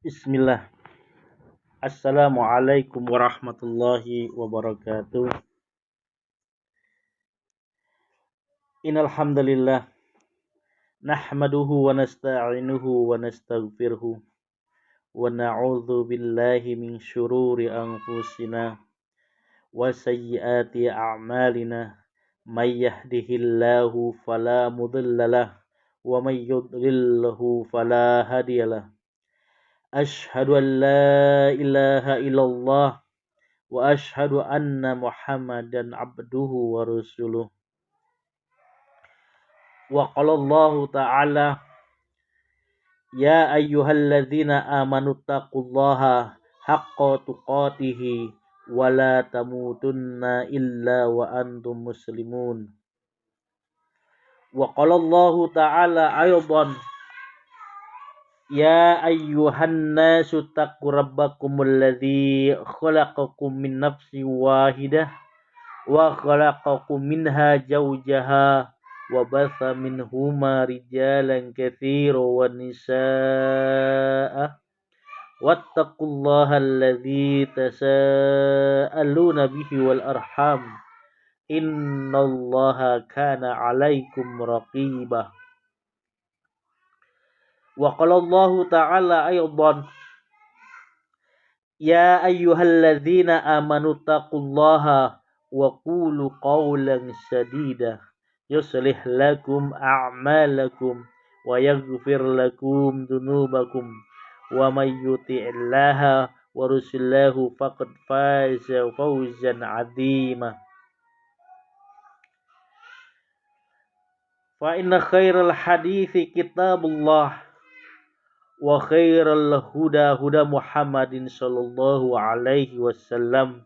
Bismillah. Assalamualaikum warahmatullahi wabarakatuh. Innal hamdalillah nahmaduhu wa nasta'inuhu wa nastaghfiruhu wa na'udzu billahi min syururi anfusina wa sayyiati a'malina may yahdihillahu fala mudhillalah wa may yudlilhu fala hadiyalah. Asyhadu an la ilaha illallah wa asyhadu anna Muhammadan abduhu wa rasuluh. Wa qala Allah ta'ala ya ayyuhalladzina amanu taqullaha haqqa tuqatih wa la tamutunna illa wa antum muslimun. Wa qala Allah ta'ala aydan ya ayyuhan nasu taqu rabbakumul ladzi khalaqakum min nafsin wahidah wa khalaqakum minha zawjaha wa batha minhuma rijalan katsiran wa nisaa wattaqullaha alladzi tasaaluna bihi wal arham innallaha kana 'alaikum raqiba. Wa qala Allah ta'ala aydan ya ayyuhalladzina amanu taqullaha wa qulu qawlan sadida yuslih lakum a'malakum wa yaghfir lakum dunubakum wa may yuti'illaha wa rasulahu faqad faza fawzan 'azima. Fa inna khairal hadithi kitabullah wa khairal huda huda Muhammadin sallallahu alaihi wasallam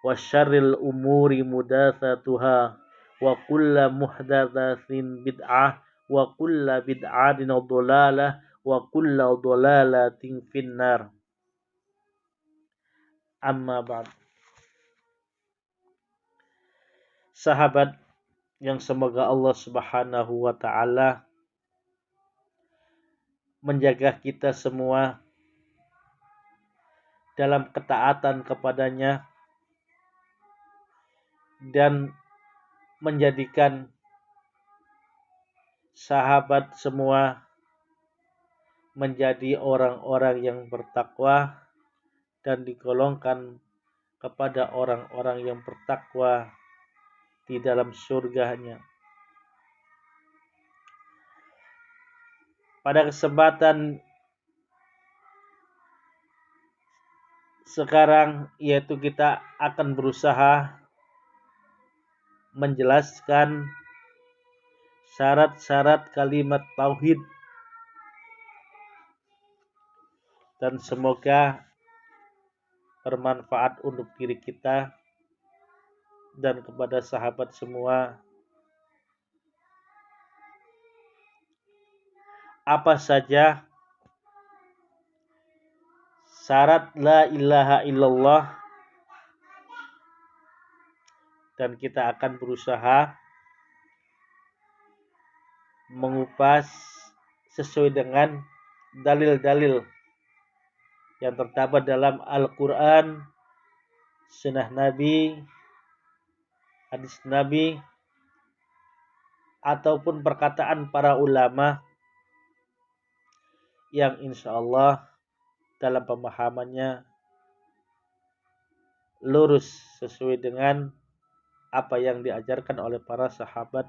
wa syarril umuri mudatsatuha wa kullu muhdatsatin bid'ah wa kullu bid'atin dhalalah wa kullu dhalalatin finnar. Amma ba'd. Sahabat yang semoga Allah Subhanahu wa taala menjaga kita semua dalam ketaatan kepadanya dan menjadikan sahabat semua menjadi orang-orang yang bertakwa dan digolongkan kepada orang-orang yang bertakwa di dalam surganya. Pada kesempatan sekarang yaitu kita akan berusaha menjelaskan syarat-syarat kalimat tauhid dan semoga bermanfaat untuk diri kita dan kepada sahabat semua. Apa saja syarat la ilaha illallah, dan kita akan berusaha mengupas sesuai dengan dalil-dalil yang terdapat dalam Al-Quran, Sunnah Nabi, hadis Nabi, ataupun perkataan para ulama yang insya Allah dalam pemahamannya lurus sesuai dengan apa yang diajarkan oleh para sahabat.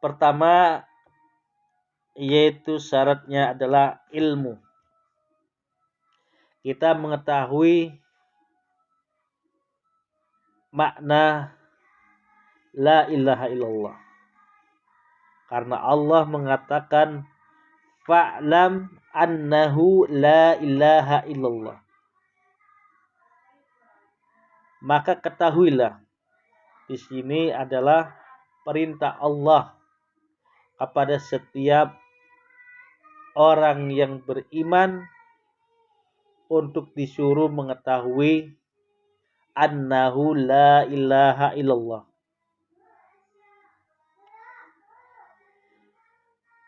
Pertama, yaitu syaratnya adalah ilmu. Kita mengetahui makna la ilaha illallah. Karena Allah mengatakan fa'lam annahu la ilaha illallah. Maka ketahuilah, di sini adalah perintah Allah kepada setiap orang yang beriman untuk disuruh mengetahui annahu la ilaha illallah.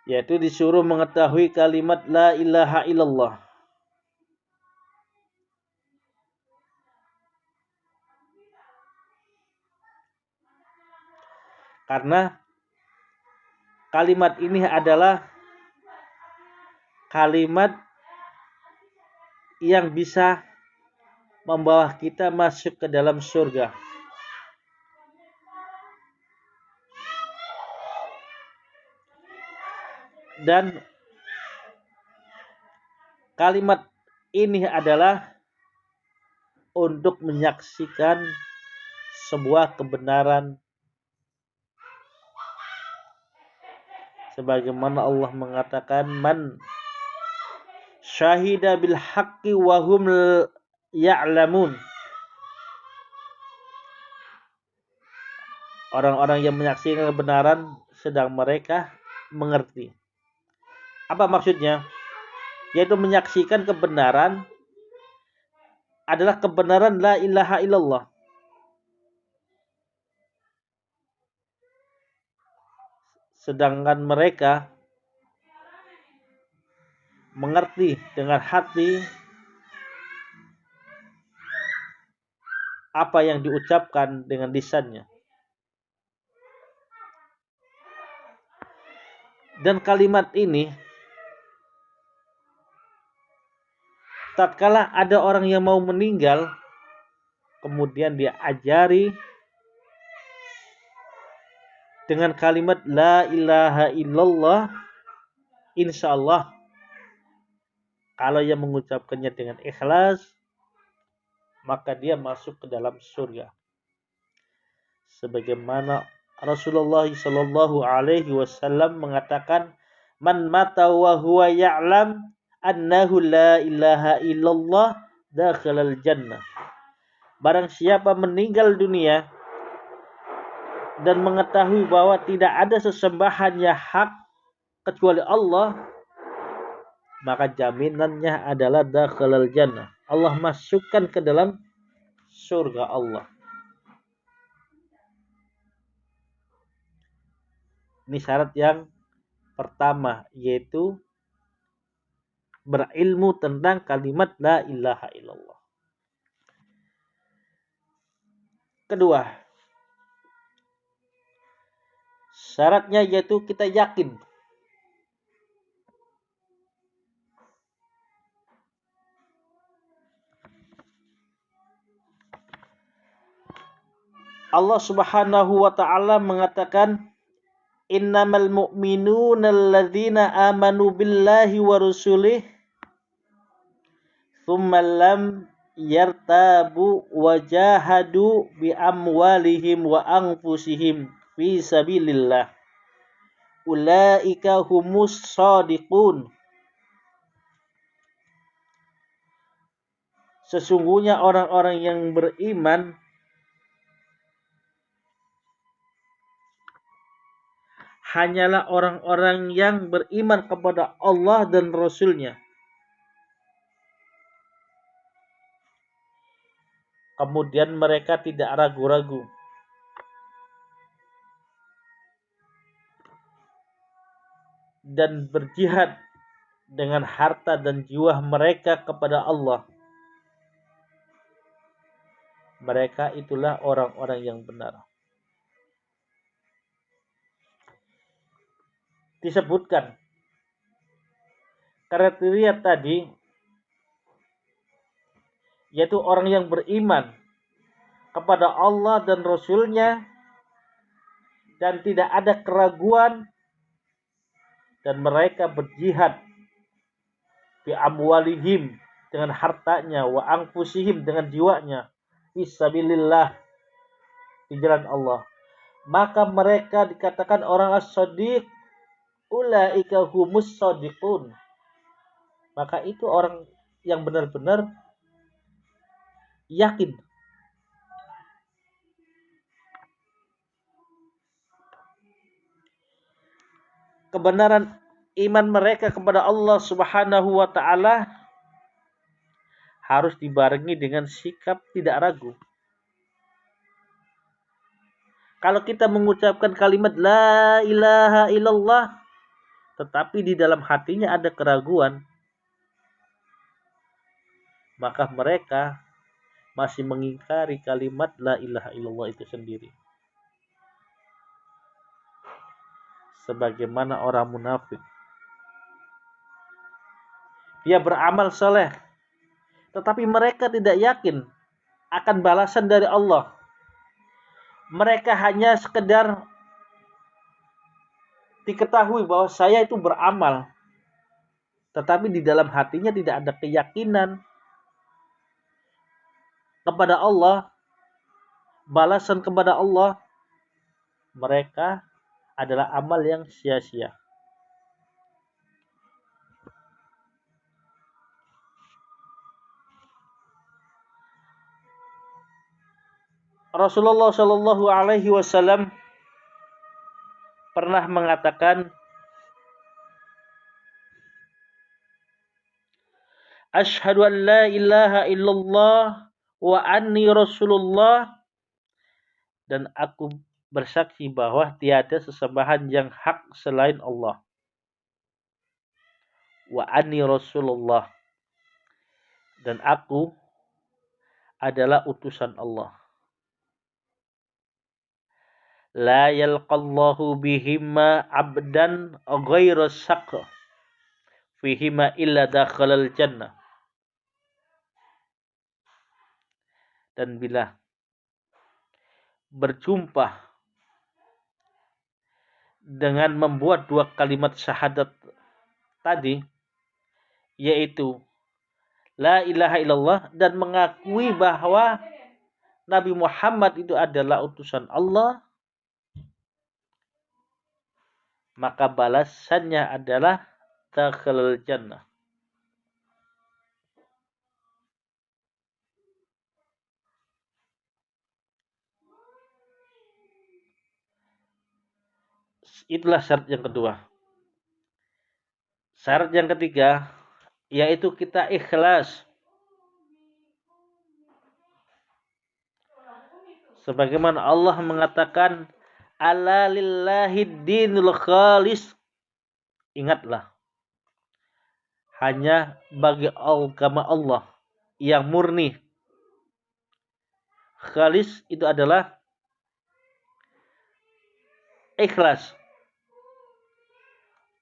yaitu disuruh mengetahui kalimat la ilaha illallah. Karena kalimat ini adalah kalimat yang bisa membawa kita masuk ke dalam surga. Dan kalimat ini adalah untuk menyaksikan sebuah kebenaran sebagaimana Allah mengatakan man syahida bil haqqi wa hum ya'lamun. Orang-orang yang menyaksikan kebenaran sedang mereka mengerti. Apa maksudnya? Yaitu menyaksikan kebenaran adalah kebenaran la ilaha illallah. Sedangkan mereka mengerti dengan hati apa yang diucapkan dengan lisannya. Dan kalimat ini, tatkala ada orang yang mau meninggal, kemudian dia ajari dengan kalimat la ilaha illallah, insya Allah kalau yang mengucapkannya dengan ikhlas, maka dia masuk ke dalam surga. Sebagaimana Rasulullah sallallahu alaihi wasallam mengatakan, "Man mata wa huwa ya'lam annahu la ilaha illallah dakhalal jannah." Barang siapa meninggal dunia dan mengetahui bahwa tidak ada sesembahan yang hak kecuali Allah, maka jaminannya adalah dakhalal jannah. Allah masukkan ke dalam surga Allah. Ini syarat yang pertama, yaitu berilmu tentang kalimat la ilaha illallah. Kedua, syaratnya yaitu kita yakin Allah Subhanahu wa ta'ala mengatakan, innamal mu'minuna alladzina amanu billahi wa rusulih thumma lam yartabu wa jahadu bi amwalihim wa anfusihim fi sabilillah ulaika humus shadiqun. Sesungguhnya orang-orang yang beriman hanyalah orang-orang yang beriman kepada Allah dan Rasul-Nya. Kemudian mereka tidak ragu-ragu dan berjihad dengan harta dan jiwa mereka kepada Allah. Mereka itulah orang-orang yang benar. Disebutkan kriteria tadi, yaitu orang yang beriman kepada Allah dan Rasul-Nya dan tidak ada keraguan, dan mereka berjihad bi amwalihim dengan hartanya, wa anfusihim dengan jiwanya, fisabilillah di jalan Allah, maka mereka dikatakan orang as-shadiq, ulaika humus shadiqun. Maka itu orang yang benar-benar yakin kebenaran iman mereka kepada Allah Subhanahu wa ta'ala harus dibarengi dengan sikap tidak ragu. Kalau kita mengucapkan kalimat la ilaha illallah tetapi di dalam hatinya ada keraguan, maka mereka masih mengingkari kalimat la ilaha illallah itu sendiri. Sebagaimana orang munafik. Dia beramal soleh, tetapi mereka tidak yakin akan balasan dari Allah. Mereka hanya sekedar diketahui bahwa saya itu beramal, tetapi di dalam hatinya tidak ada keyakinan kepada Allah, balasan kepada Allah. Mereka adalah amal yang sia-sia. Rasulullah Shallallahu Alaihi Wasallam pernah mengatakan, Ashhadu an la ilaha illallah wa anni Rasulullah, dan aku bersaksi bahwa tiada sesembahan yang hak selain Allah. Wa anni Rasulullah, dan aku adalah utusan Allah. La yalqallahu bihima abdan ghairu saqq fihima illa dakhalal jannah. Dan bila berjumpa dengan membuat dua kalimat syahadat tadi, yaitu la ilaha illallah dan mengakui bahwa Nabi Muhammad itu adalah utusan Allah, maka balasannya adalah dakhalal jannah. Itulah syarat yang kedua. Syarat yang ketiga yaitu kita ikhlas. Sebagaimana Allah mengatakan, ala lillahi dinul khalis. Ingatlah, hanya bagi agama Allah yang murni. Khalis itu adalah ikhlas,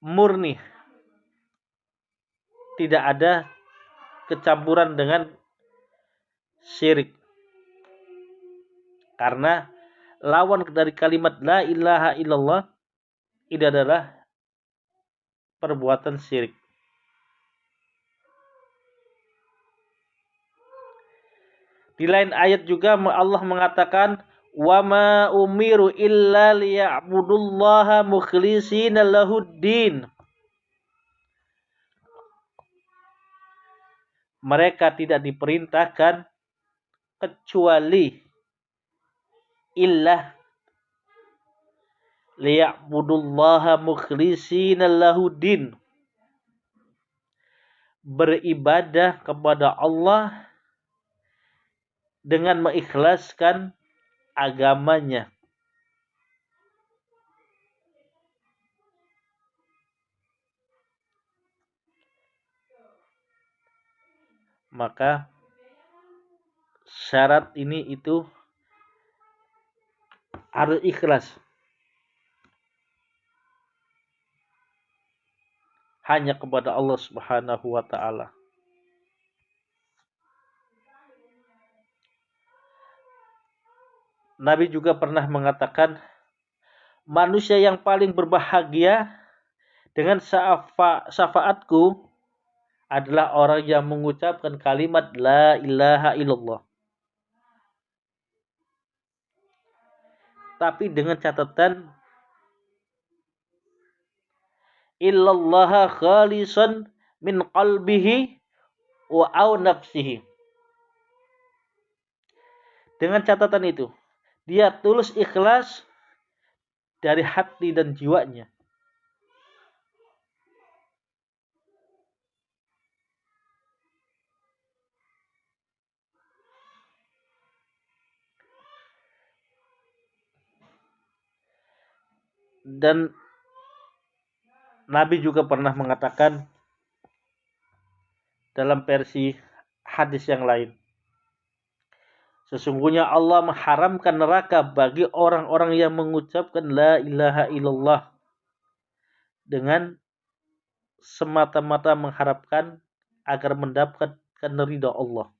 murni, tidak ada kecampuran dengan syirik. Karena lawan dari kalimat la ilaha illallah itu adalah perbuatan syirik. Di lain ayat juga Allah mengatakan, wa ma umiru illa liya'budullaha mukhlishina lahuddin. Mereka tidak diperintahkan kecuali illa liya'budullaha mukhlishina lahuddin. Beribadah kepada Allah dengan mengikhlaskan agamanya. Maka syarat ini itu harus ikhlas. Hanya kepada Allah Subhanahu wa ta'ala. Nabi juga pernah mengatakan, manusia yang paling berbahagia dengan syafaatku adalah orang yang mengucapkan kalimat la ilaha illallah. Tapi dengan catatan illallaha khalisan min qalbihi wa au nafsihi. Dengan catatan itu, dia tulus ikhlas dari hati dan jiwanya. Dan Nabi juga pernah mengatakan dalam versi hadis yang lain, sesungguhnya Allah mengharamkan neraka bagi orang-orang yang mengucapkan la ilaha illallah dengan semata-mata mengharapkan agar mendapatkan ridha Allah.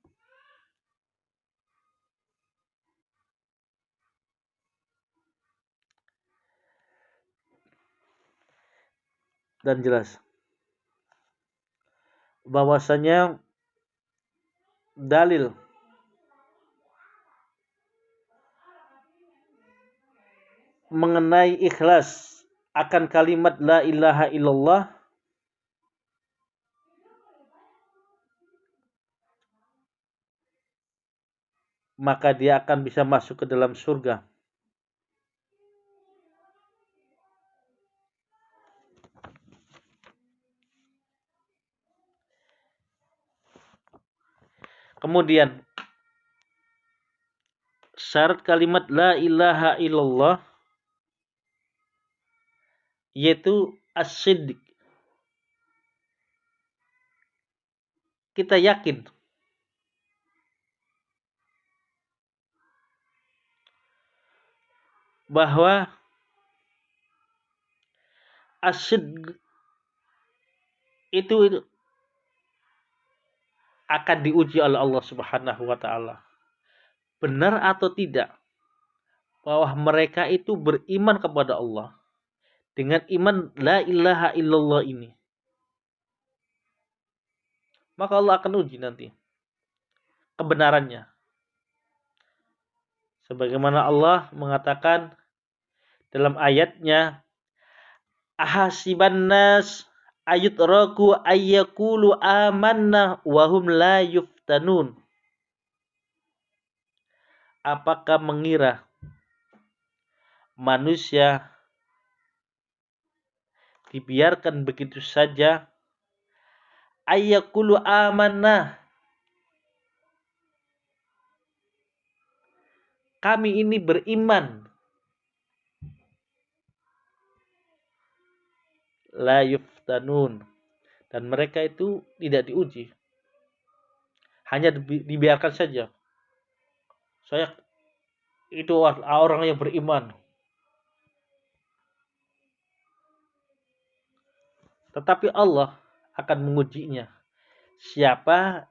Dan jelas bahwasanya dalil mengenai ikhlas akan kalimat la ilaha illallah maka dia akan bisa masuk ke dalam surga. Kemudian syarat kalimat la ilaha illallah yaitu as-siddiq. Kita yakin bahwa as-siddiq itu akan diuji oleh Allah Subhanahu wa taala. Benar atau tidak bahwa mereka itu beriman kepada Allah dengan iman la ilaha illallah ini. Maka Allah akan uji nanti kebenarannya. Sebagaimana Allah mengatakan dalam ayatnya, ahasiban nas ayutraku ayyakulu amanna wahum la yuftanun. Apakah mengira manusia dibiarkan begitu saja ayyakulu amanna, kami ini beriman, la yuftanun, dan mereka itu tidak diuji, hanya dibiarkan saja. Saya itu orang yang beriman, tetapi Allah akan mengujinya. Siapa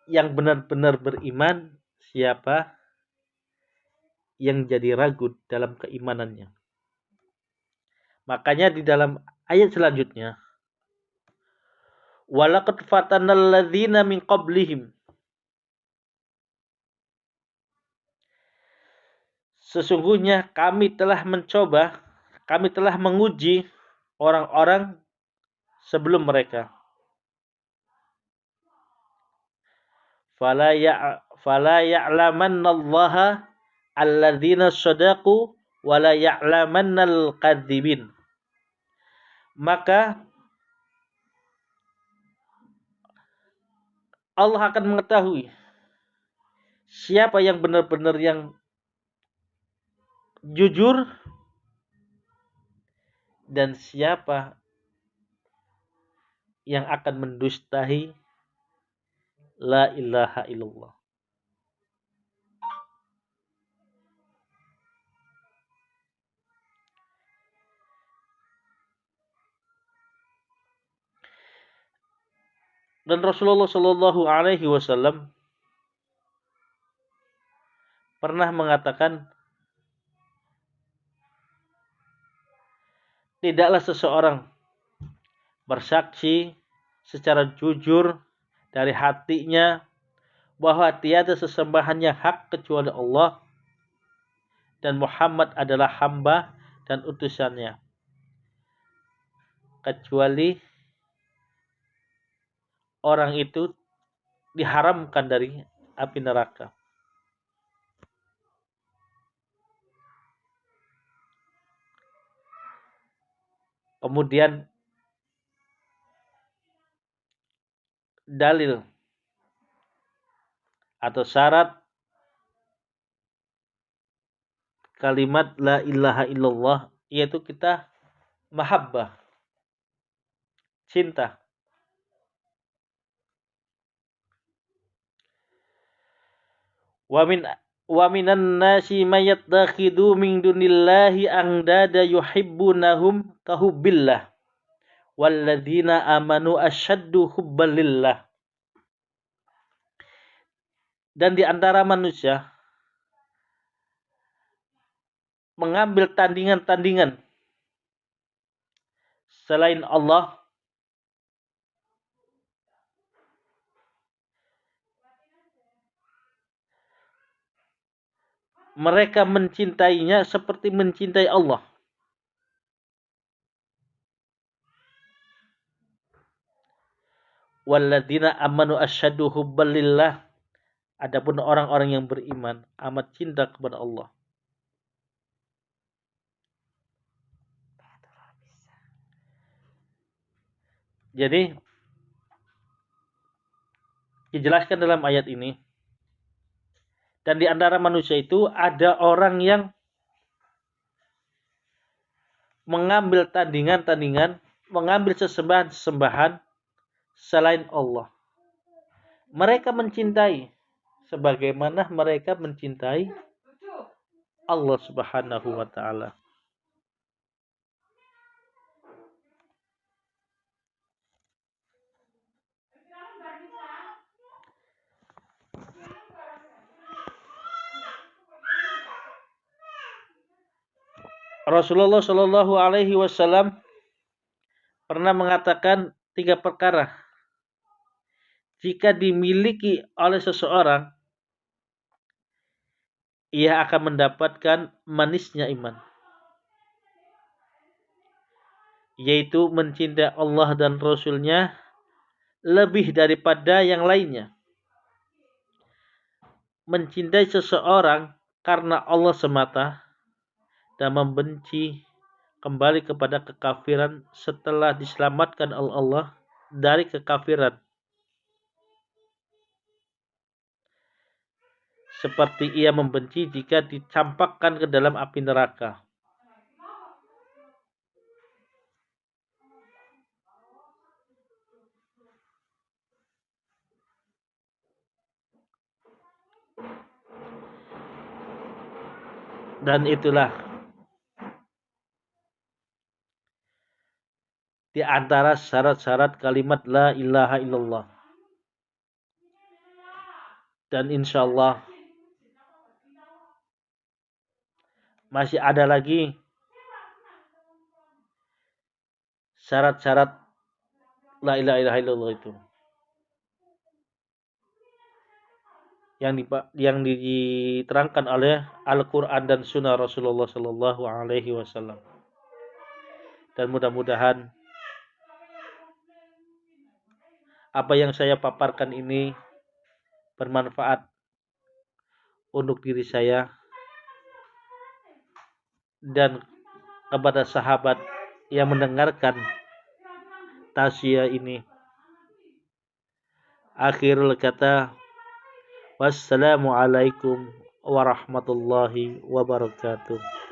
yang benar-benar beriman, siapa yang jadi ragu dalam keimanannya. Makanya di dalam ayat selanjutnya, walaqad fatanal ladzina min qablihim, sesungguhnya kami telah mencoba, kami telah menguji orang-orang sebelum mereka. Fala ya'lamannallaha alladzina shadaqu wa la ya'lamannal kadzibin. Maka Allah akan mengetahui siapa yang benar-benar yang jujur dan siapa yang akan mendustai la ilaha illallah. Dan Rasulullah Shallallahu Alaihi Wasallam pernah mengatakan, tidaklah seseorang bersaksi secara jujur dari hatinya bahwa tiada sesembahan yang hak kecuali Allah dan Muhammad adalah hamba dan utusannya, kecuali orang itu diharamkan dari api neraka. Kemudian dalil atau syarat kalimat la ilaha illallah yaitu kita mahabbah, cinta. Wa minan nasi mayattakhidhu min dunillahi andada yuhibbunahum kahubbillah walladzina amanu asyaddu hubbalillah. Dan di antara manusia mengambil tandingan-tandingan selain Allah, mereka mencintainya seperti mencintai Allah. Walladzina amanu asyaddu hubbalillah. Adapun orang-orang yang beriman amat cinta kepada Allah. Jadi dijelaskan dalam ayat ini, dan di antara manusia itu ada orang yang mengambil tandingan-tandingan, mengambil sesembahan-sesembahan selain Allah. Mereka mencintai sebagaimana mereka mencintai Allah Subhanahu wa taala. Rasulullah Shallallahu alaihi wasallam pernah mengatakan 3 perkara jika dimiliki oleh seseorang, ia akan mendapatkan manisnya iman, yaitu mencintai Allah dan Rasul-Nya lebih daripada yang lainnya, mencintai seseorang karena Allah semata, dan membenci kembali kepada kekafiran setelah diselamatkan oleh Allah dari kekafiran, seperti ia membenci jika dicampakkan ke dalam api neraka. Dan itulah di antara syarat-syarat kalimat la ilaha illallah. Dan insya Allah masih ada lagi syarat-syarat la ilaha illallah itu yang diterangkan oleh Al-Quran dan Sunnah Rasulullah Sallallahu Alaihi Wasallam. Dan mudah-mudahan apa yang saya paparkan ini bermanfaat untuk diri saya dan kepada sahabat yang mendengarkan tausiah ini. Akhirul kata, wassalamualaikum warahmatullahi wabarakatuh.